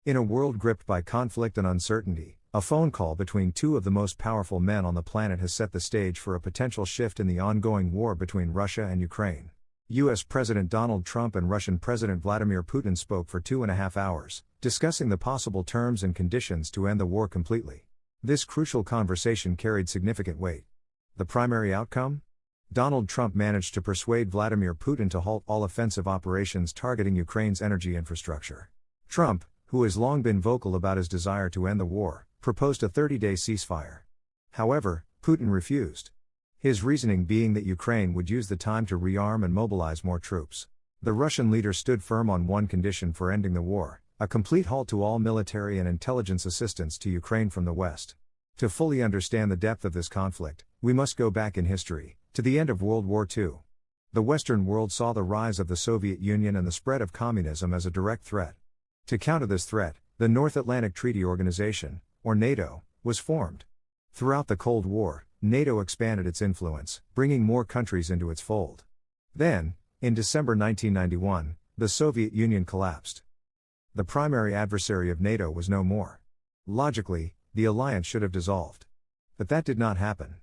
In a world gripped by conflict and uncertainty, a phone call between two of the most powerful men on the planet has set the stage for a potential shift in the ongoing war between Russia and Ukraine. U.S. President Donald Trump and Russian President Vladimir Putin spoke for 2.5 hours, discussing the possible terms and conditions to end the war completely. This crucial conversation carried significant weight. The primary outcome? Donald Trump managed to persuade Vladimir Putin to halt all offensive operations targeting Ukraine's energy infrastructure. Trump, who has long been vocal about his desire to end the war, proposed a 30-day ceasefire. However, Putin refused. His reasoning being that Ukraine would use the time to rearm and mobilize more troops. The Russian leader stood firm on one condition for ending the war: a complete halt to all military and intelligence assistance to Ukraine from the West. To fully understand the depth of this conflict, we must go back in history, to the end of World War II. The Western world saw the rise of the Soviet Union and the spread of communism as a direct threat. To counter this threat, the North Atlantic Treaty Organization, or NATO, was formed. Throughout the Cold War, NATO expanded its influence, bringing more countries into its fold. Then, in December 1991, the Soviet Union collapsed. The primary adversary of NATO was no more. Logically, the alliance should have dissolved. But that did not happen.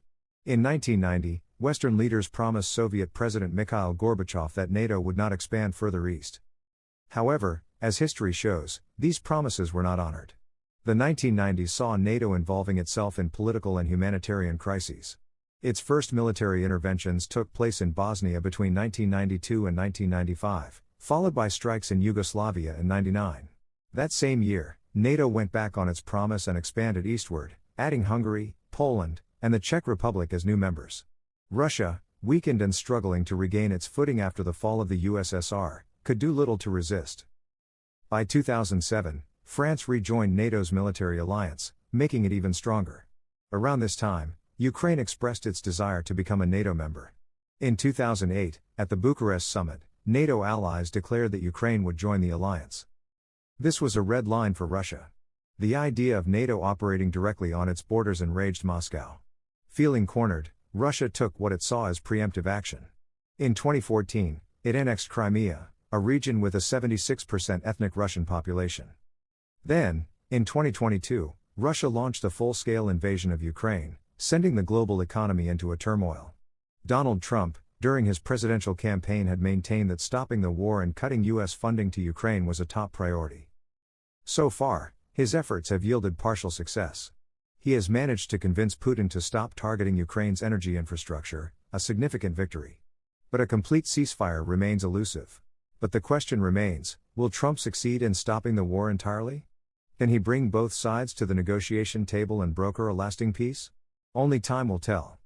In 1990, Western leaders promised Soviet President Mikhail Gorbachev that NATO would not expand further east. However, as history shows, these promises were not honored. The 1990s saw NATO involving itself in political and humanitarian crises. Its first military interventions took place in Bosnia between 1992 and 1995, followed by strikes in Yugoslavia in 1999. That same year, NATO went back on its promise and expanded eastward, adding Hungary, Poland, and the Czech Republic as new members. Russia, weakened and struggling to regain its footing after the fall of the USSR, could do little to resist. By 2007, France rejoined NATO's military alliance, making it even stronger. Around this time, Ukraine expressed its desire to become a NATO member. In 2008, at the Bucharest summit, NATO allies declared that Ukraine would join the alliance. This was a red line for Russia. The idea of NATO operating directly on its borders enraged Moscow. Feeling cornered, Russia took what it saw as preemptive action. In 2014, it annexed Crimea, a region with a 76% ethnic Russian population. Then, in 2022, Russia launched a full-scale invasion of Ukraine, sending the global economy into a turmoil. Donald Trump, during his presidential campaign, had maintained that stopping the war and cutting U.S. funding to Ukraine was a top priority. So far, his efforts have yielded partial success. He has managed to convince Putin to stop targeting Ukraine's energy infrastructure, a significant victory. But a complete ceasefire remains elusive. But the question remains, will Trump succeed in stopping the war entirely? Can he bring both sides to the negotiation table and broker a lasting peace? Only time will tell.